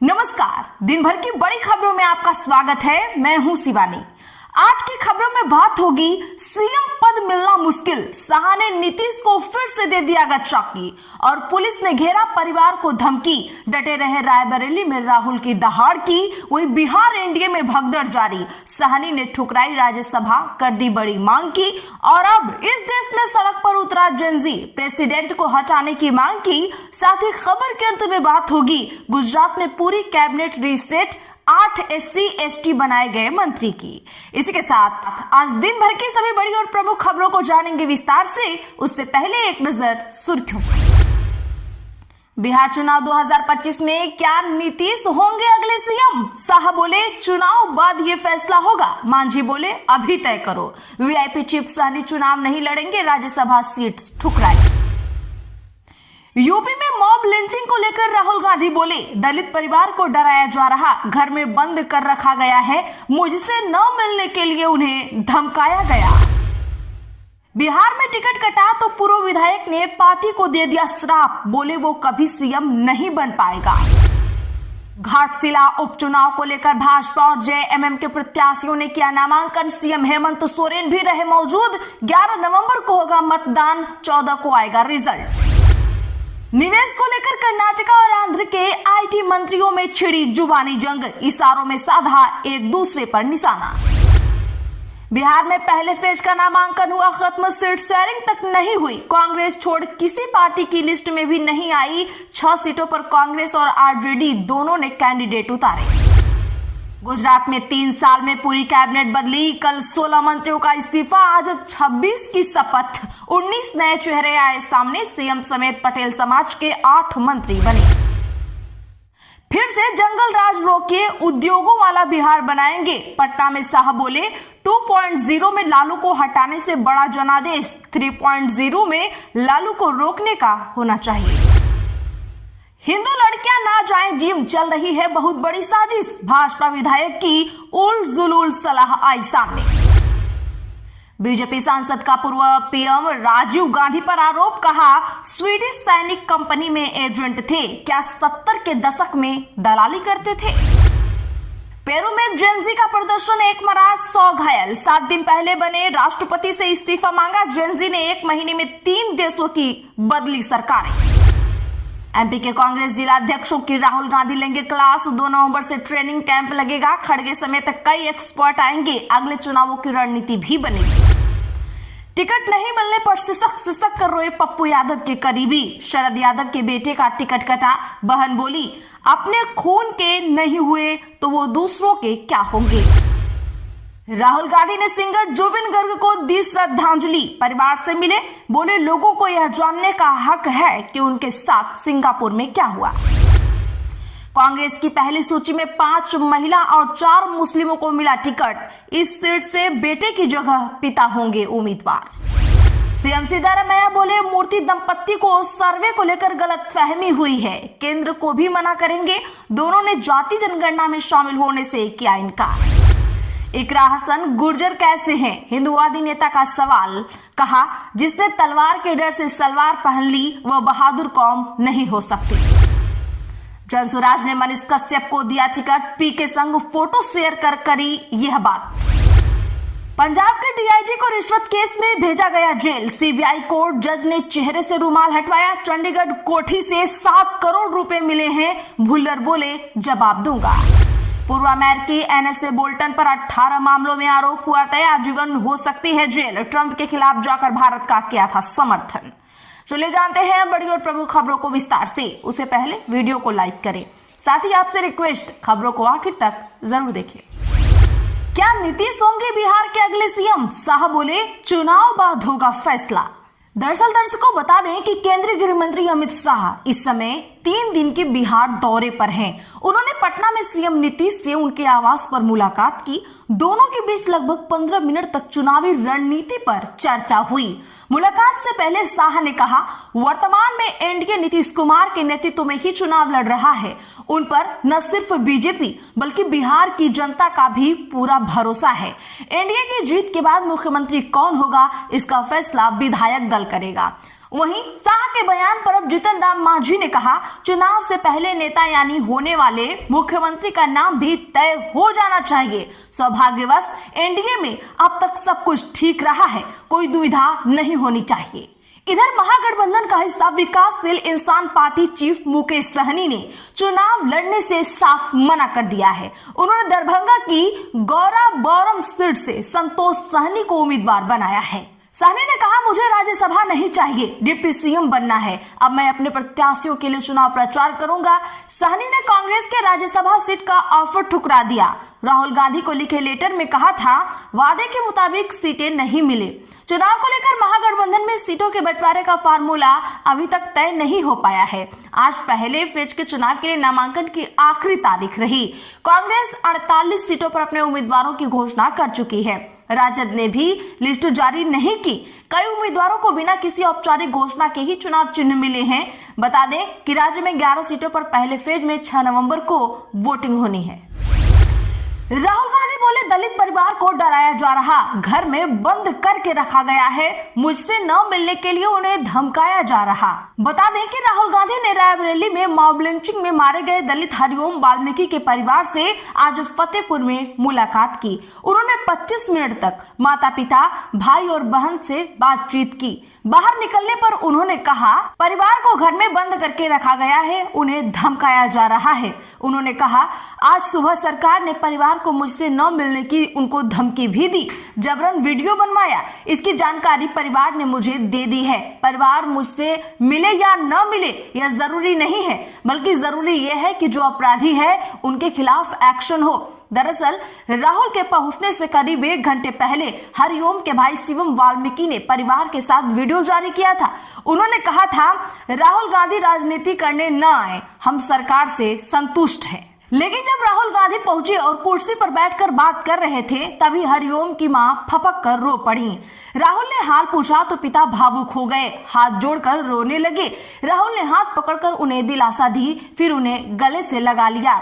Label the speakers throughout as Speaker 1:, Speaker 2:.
Speaker 1: नमस्कार, दिन भर की बड़ी खबरों में आपका स्वागत है। मैं हूं शिवानी। आज की खबरों में बात होगी सीएम पद मिलना मुश्किल, शाह ने नीतीश को फिर से दे दिया गच्चौकी और पुलिस ने घेरा परिवार को धमकी। डटे रहे रायबरेली में राहुल की दहाड़ की, वही बिहार एनडीए में भगदड़ जारी। साहनी ने ठुकराई राज्यसभा, कर दी बड़ी मांग की और अब इस देश में सड़क पर उतरा जेनजी, प्रेसिडेंट को हटाने की मांग की। साथ ही खबर के अंत में बात होगी गुजरात में पूरी कैबिनेट रीसेट, 8 SC/ST बनाए गए मंत्री की। इसी के साथ आज दिन भर की सभी बड़ी और प्रमुख खबरों को जानेंगे विस्तार से। उससे पहले एक नजर सुर्खियों पर। बिहार चुनाव 2025 में क्या नीतीश होंगे अगले सीएम? शाह बोले चुनाव बाद ये फैसला होगा, मांझी बोले अभी तय करो। वीआईपी चीफ साहनी चुनाव नहीं लड़ेंगे, राज्यसभा सीट ठुकराई। यूपी में मॉब लिंचिंग को लेकर राहुल गांधी बोले दलित परिवार को डराया जा रहा, घर में बंद कर रखा गया है, मुझसे न मिलने के लिए उन्हें धमकाया गया। बिहार में टिकट कटा तो पूर्व विधायक ने पार्टी को दे दिया श्राप, बोले वो कभी सीएम नहीं बन पाएगा। घाटशिला उपचुनाव को लेकर भाजपा और जेएमएम के प्रत्याशियों ने किया नामांकन, सीएम हेमंत सोरेन भी रहे मौजूद। 11 नवंबर को होगा मतदान, 14 को आएगा रिजल्ट। निवेश को लेकर कर्नाटक और आंध्र के आईटी मंत्रियों में छिड़ी जुबानी जंग, इशारों में साधा एक दूसरे पर निशाना। बिहार में पहले फेज का नामांकन हुआ खत्म, सीट शेयरिंग तक नहीं हुई, कांग्रेस छोड़ किसी पार्टी की लिस्ट में भी नहीं आई। 6 सीटों पर कांग्रेस और आरजेडी दोनों ने कैंडिडेट उतारे। गुजरात में 3 साल में पूरी कैबिनेट बदली, कल 16 मंत्रियों का इस्तीफा, आज 26 की शपथ। 19 नए चेहरे आए सामने, सीएम समेत पटेल समाज के 8 मंत्री बने। फिर से जंगल राज रोके, उद्योगों वाला बिहार बनाएंगे, पटना में शाह बोले 2.0 में लालू को हटाने से बड़ा जनादेश, 3.0 में लालू को रोकने का होना चाहिए। हिंदू लड़कियां ना जाएं जिम, चल रही है बहुत बड़ी साजिश, भाजपा विधायक की उल जुलूल सलाह आई सामने। बीजेपी सांसद का पूर्व पीएम राजीव गांधी पर आरोप, कहा स्वीडिश सैनिक कंपनी में एजेंट थे, क्या 70 के दशक में दलाली करते थे। पेरू में जेनजी का प्रदर्शन, 1 मरा 100 घायल, 7 दिन पहले बने राष्ट्रपति से इस्तीफा मांगा। जेनजी ने 1 महीने में 3 देशों की बदली सरकारें। एमपी के कांग्रेस जिला अध्यक्षों की राहुल गांधी लेंगे क्लास, 2 नवंबर से ट्रेनिंग कैंप लगेगा, खड़गे समेत कई एक्सपर्ट आएंगे, अगले चुनावों की रणनीति भी बनेगी। टिकट नहीं मिलने पर सिसक कर रोए पप्पू यादव के करीबी, शरद यादव के बेटे का टिकट कटा, बहन बोली अपने खून के नहीं हुए तो वो दूसरों के क्या होंगे। राहुल गांधी ने सिंगर जुबिन गर्ग को दी श्रद्धांजलि, परिवार से मिले, बोले लोगों को यह जानने का हक है कि उनके साथ सिंगापुर में क्या हुआ। कांग्रेस की पहली सूची में 5 महिला और 4 मुस्लिमों को मिला टिकट, इस सीट से बेटे की जगह पिता होंगे उम्मीदवार। सीएम सिद्धारमैया बोले मूर्ति दंपत्ति को सर्वे को लेकर गलतफहमी हुई है, केंद्र को भी मना करेंगे, दोनों ने जाति जनगणना में शामिल होने से किया इनकार। इकरा हसन गुर्जर कैसे हैं, हिंदुवादी नेता का सवाल, कहा जिसने तलवार के डर से सलवार पहन ली वह बहादुर कौम नहीं हो सकती। जनसुराज ने मनीष कश्यप को दिया टिकट, पी के संग फोटो शेयर कर करी यह बात। पंजाब के डीआईजी को रिश्वत केस में भेजा गया जेल, सीबीआई कोर्ट जज ने चेहरे से रुमाल हटवाया, चंडीगढ़ कोठी से 7 करोड़ रुपए मिले हैं, भुल्लर बोले जवाब दूंगा। पूर्व अमेरिकी एनएसए बोल्टन पर 18 मामलों में आरोप हुआ तय, आजीवन हो सकती है जेल, ट्रंप के खिलाफ जाकर भारत का किया था समर्थन। चलिए जानते हैं बड़ी और प्रमुख खबरों को विस्तार से। उससे पहले वीडियो को लाइक करें, साथ ही आपसे रिक्वेस्ट खबरों को आखिर तक जरूर देखें। क्या नीतीश होंगे बिहार के अगले सीएम? शाह बोले चुनाव बाद होगा फैसला। दरअसल दर्शकों बता दें कि केंद्रीय गृह मंत्री अमित शाह इस समय 3 दिन के बिहार दौरे पर हैं। उन्होंने पटना में सीएम नीतीश से उनके आवास पर मुलाकात की, दोनों के बीच लगभग 15 मिनट तक चुनावी रणनीति पर चर्चा हुई। मुलाकात से पहले शाह ने कहा वर्तमान में एनडीए नीतीश कुमार के नेतृत्व में ही चुनाव लड़ रहा है, उन पर न सिर्फ बीजेपी बल्कि बिहार की जनता का भी पूरा भरोसा है। एनडीए की जीत के बाद मुख्यमंत्री कौन होगा इसका फैसला विधायक दल करेगा। वहीं शाह के बयान पर अब जीतन राम मांझी ने कहा, चुनाव से पहले नेता यानी होने वाले मुख्यमंत्री का नाम भी तय हो जाना चाहिए। सौभाग्यवश एनडीए में अब तक सब कुछ ठीक रहा है, कोई दुविधा नहीं होनी चाहिए। इधर महागठबंधन का हिस्सा विकासशील इंसान पार्टी चीफ मुकेश सहनी ने चुनाव लड़ने से साफ मना कर दिया है। उन्होंने दरभंगा की गौरा बौरम सीट से संतोष सहनी को उम्मीदवार बनाया है। सहनी ने कहा, मुझे राज्यसभा नहीं चाहिए, डिप्टी सीएम बनना है। अब मैं अपने प्रत्याशियों के लिए चुनाव प्रचार करूंगा। सहनी ने कांग्रेस के राज्यसभा सीट का ऑफर ठुकरा दिया। राहुल गांधी को लिखे लेटर में कहा था, वादे के मुताबिक सीटें नहीं मिले। चुनाव को लेकर महागठबंधन में सीटों के बंटवारे का फार्मूला अभी तक तय नहीं हो पाया है। आज पहले फेज के चुनाव के लिए नामांकन की आखिरी तारीख रही। कांग्रेस 48 सीटों पर अपने उम्मीदवारों की घोषणा कर चुकी है। राजद ने भी लिस्ट जारी नहीं की। कई उम्मीदवारों को बिना किसी औपचारिक घोषणा के ही चुनाव चिन्ह मिले हैं। बता दें कि राज्य में 11 सीटों पर पहले फेज में 6 नवंबर को वोटिंग होनी है। राहुल गांधी बोले, दलित परिवार को डराया जा रहा, घर में बंद करके रखा गया है, मुझसे न मिलने के लिए उन्हें धमकाया जा रहा। बता दें कि राहुल गांधी ने रायबरेली में मॉब लिंचिंग में मारे गए दलित हरिओम वाल्मीकि के परिवार से आज फतेहपुर में मुलाकात की। उन्होंने 25 मिनट तक माता पिता, भाई और बहन से बातचीत की। बाहर निकलने पर उन्होंने कहा, परिवार को घर में बंद करके रखा गया है, उन्हें धमकाया जा रहा है। उन्होंने कहा, आज सुबह सरकार ने परिवार को मुझसे न मिलने की उनको धमकी भी दी, जबरन वीडियो बनवाया। इसकी जानकारी परिवार ने मुझे दे दी है। परिवार मुझसे मिले या न मिले यह जरूरी नहीं है, बल्कि जरूरी यह है कि जो अपराधी है उनके खिलाफ एक्शन हो। दरअसल राहुल के पहुंचने से करीब 1 घंटे पहले हरिओम के भाई शिवम वाल्मीकि ने परिवार के साथ वीडियो जारी किया था। उन्होंने कहा था, राहुल गांधी राजनीति करने न आए, हम सरकार से संतुष्ट हैं। लेकिन जब राहुल गांधी पहुंचे और कुर्सी पर बैठकर बात कर रहे थे, तभी हरिओम की मां फपक कर रो पड़ी। राहुल ने हाल पूछा तो पिता भावुक हो गए, हाथ जोड़कर रोने लगे। राहुल ने हाथ पकड़कर उन्हें दिलासा दी, फिर उन्हें गले से लगा लिया।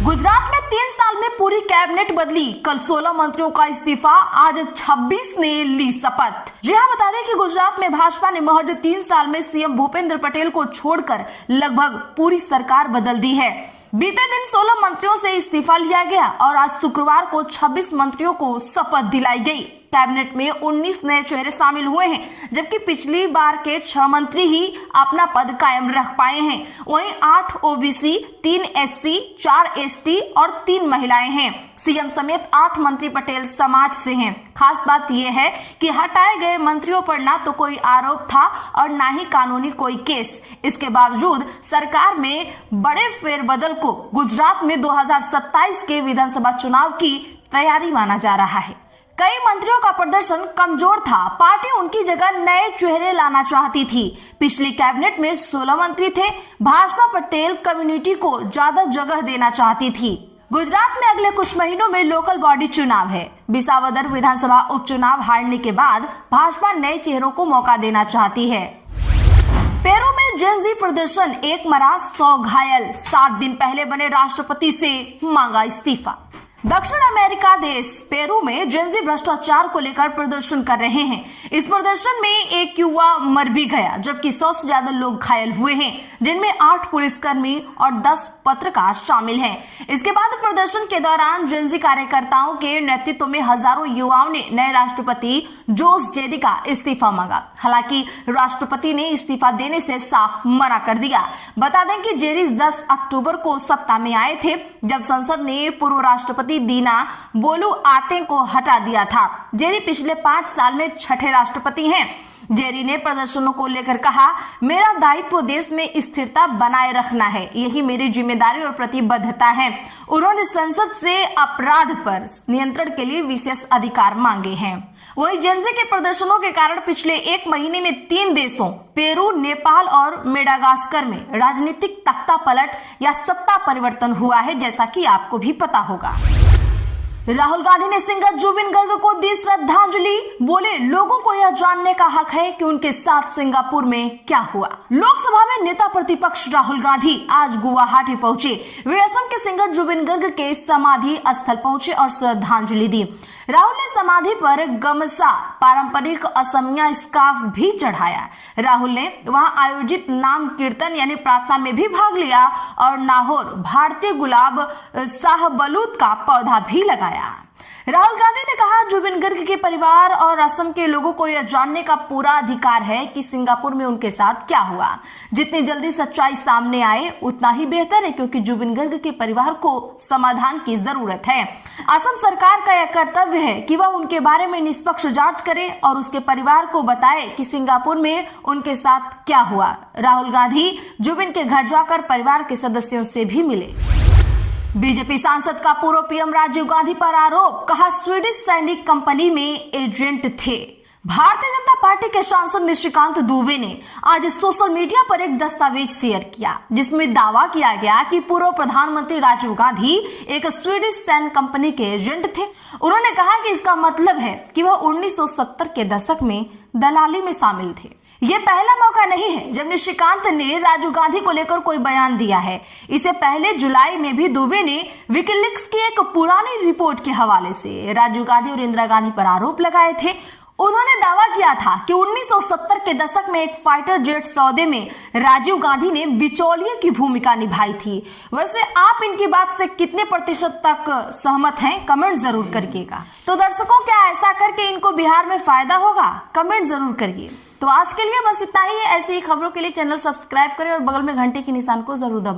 Speaker 1: गुजरात में 3 साल में पूरी कैबिनेट बदली, कल 16 मंत्रियों का इस्तीफा, आज 26 ने ली शपथ। जी हाँ, बता दें कि गुजरात में भाजपा ने महज 3 साल में सीएम भूपेंद्र पटेल को छोड़कर लगभग पूरी सरकार बदल दी है। बीते दिन 16 मंत्रियों से इस्तीफा लिया गया और आज शुक्रवार को 26 मंत्रियों को शपथ दिलाई गई। कैबिनेट में 19 नए चेहरे शामिल हुए हैं, जबकि पिछली बार के 6 मंत्री ही अपना पद कायम रख पाए हैं। वहीं 8 ओबीसी, 3 एससी, 4 एसटी और 3 महिलाएं हैं। सीएम समेत 8 मंत्री पटेल समाज से हैं। खास बात यह है कि हटाए गए मंत्रियों पर ना तो कोई आरोप था और ना ही कानूनी कोई केस। इसके बावजूद सरकार में बड़े फेरबदल को गुजरात में 2027 के विधानसभा चुनाव की तैयारी माना जा रहा है। कई मंत्रियों का प्रदर्शन कमजोर था। पार्टी उनकी जगह नए चेहरे लाना चाहती थी। पिछली कैबिनेट में 16 मंत्री थे। भाजपा पटेल कम्युनिटी को ज्यादा जगह देना चाहती थी। गुजरात में अगले कुछ महीनों में लोकल बॉडी चुनाव है। विसावदर विधानसभा उपचुनाव हारने के बाद भाजपा नए चेहरों को मौका देना चाहती है। पेरू में जेन जी प्रदर्शन, 1 मरा 100 घायल, 7 दिन पहले बने राष्ट्रपति से मांगा इस्तीफा। दक्षिण अमेरिका देश पेरू में जेन जी भ्रष्टाचार को लेकर प्रदर्शन कर रहे हैं। इस प्रदर्शन में एक युवा मर भी गया, जबकि 100 से ज्यादा लोग घायल हुए हैं, जिनमें 8 पुलिसकर्मी और 10 पत्रकार शामिल हैं। इसके बाद प्रदर्शन के दौरान जेन जी कार्यकर्ताओं के नेतृत्व में हजारों युवाओं ने नए राष्ट्रपति जोस जेडी का इस्तीफा मांगा। हालांकि राष्ट्रपति ने इस्तीफा देने से साफ मना कर दिया। बता दें कि जेडी 10 अक्टूबर को सत्ता में आए थे, जब संसद ने पूर्व राष्ट्रपति दीना बोलू आते को हटा दिया था। जेरी पिछले 5 साल में 6ठे राष्ट्रपति हैं। जेरी ने प्रदर्शनों को लेकर कहा, मेरा दायित्व देश में स्थिरता बनाए रखना है, यही मेरी जिम्मेदारी और प्रतिबद्धता है। उन्होंने संसद से अपराध पर नियंत्रण के लिए विशेष अधिकार मांगे हैं। वहीं जेनजी के प्रदर्शनों के कारण पिछले 1 महीने में 3 देशों पेरू, नेपाल और मेडागास्कर में राजनीतिक तख्ता पलट या सत्ता परिवर्तन हुआ है, जैसा कि आपको भी पता होगा। राहुल गांधी ने सिंगर जुबिन गर्ग को दी श्रद्धांजलि। बोले, लोगों को यह जानने का हक है कि उनके साथ सिंगापुर में क्या हुआ। लोकसभा में नेता प्रतिपक्ष राहुल गांधी आज गुवाहाटी पहुंचे। वे असम के सिंगर जुबिन गर्ग के समाधि स्थल पहुंचे और श्रद्धांजलि दी। राहुल ने समाधि पर गमसा, पारंपरिक असमिया स्कार्फ भी चढ़ाया। राहुल ने वहां आयोजित नाम कीर्तन यानी प्रार्थना में भी भाग लिया और नाहौर भारतीय गुलाब शाहबलूत का पौधा भी लगाया। राहुल गांधी ने कहा, जुबिन गर्ग के परिवार और असम के लोगों को यह जानने का पूरा अधिकार है कि सिंगापुर में उनके साथ क्या हुआ। जितनी जल्दी सच्चाई सामने आए उतना ही बेहतर है, क्योंकि जुबिन गर्ग के परिवार को समाधान की जरूरत है। असम सरकार का यह कर्तव्य है कि वह उनके बारे में निष्पक्ष जांच करे और उसके परिवार को बताए कि सिंगापुर में उनके साथ क्या हुआ। राहुल गांधी जुबिन के घर जाकर परिवार के सदस्यों से भी मिले। बीजेपी सांसद का पूर्व पीएम राजीव गांधी पर आरोप, कहा स्वीडिश सैनिक कंपनी में एजेंट थे। भारतीय जनता पार्टी के सांसद निशिकांत दुबे ने आज सोशल मीडिया पर एक दस्तावेज शेयर किया, जिसमें दावा किया गया कि पूर्व प्रधानमंत्री राजीव गांधी एक स्वीडिश सैन्य कंपनी के एजेंट थे। उन्होंने कहा कि इसका मतलब है कि वह 1970 के दशक में दलाली में शामिल थे। ये पहला मौका नहीं है जब निशिकांत ने राजीव गांधी को लेकर कोई बयान दिया है। इससे पहले जुलाई में भी दुबे ने विकिलीक्स की एक पुरानी रिपोर्ट के हवाले से राजीव गांधी और इंदिरा गांधी पर आरोप लगाए थे। उन्होंने दावा किया था कि 1970 के दशक में एक फाइटर जेट सौदे में राजीव गांधी ने बिचौलिए की भूमिका निभाई थी। वैसे आप इनकी बात से कितने प्रतिशत तक सहमत हैं, कमेंट जरूर करिएगा। तो दर्शकों, क्या ऐसा करके इनको बिहार में फायदा होगा? कमेंट जरूर करिए। तो आज के लिए बस इतना ही है। ऐसी ही खबरों के लिए चैनल सब्सक्राइब करें और बगल में घंटे के निशान को जरूर दबाएं।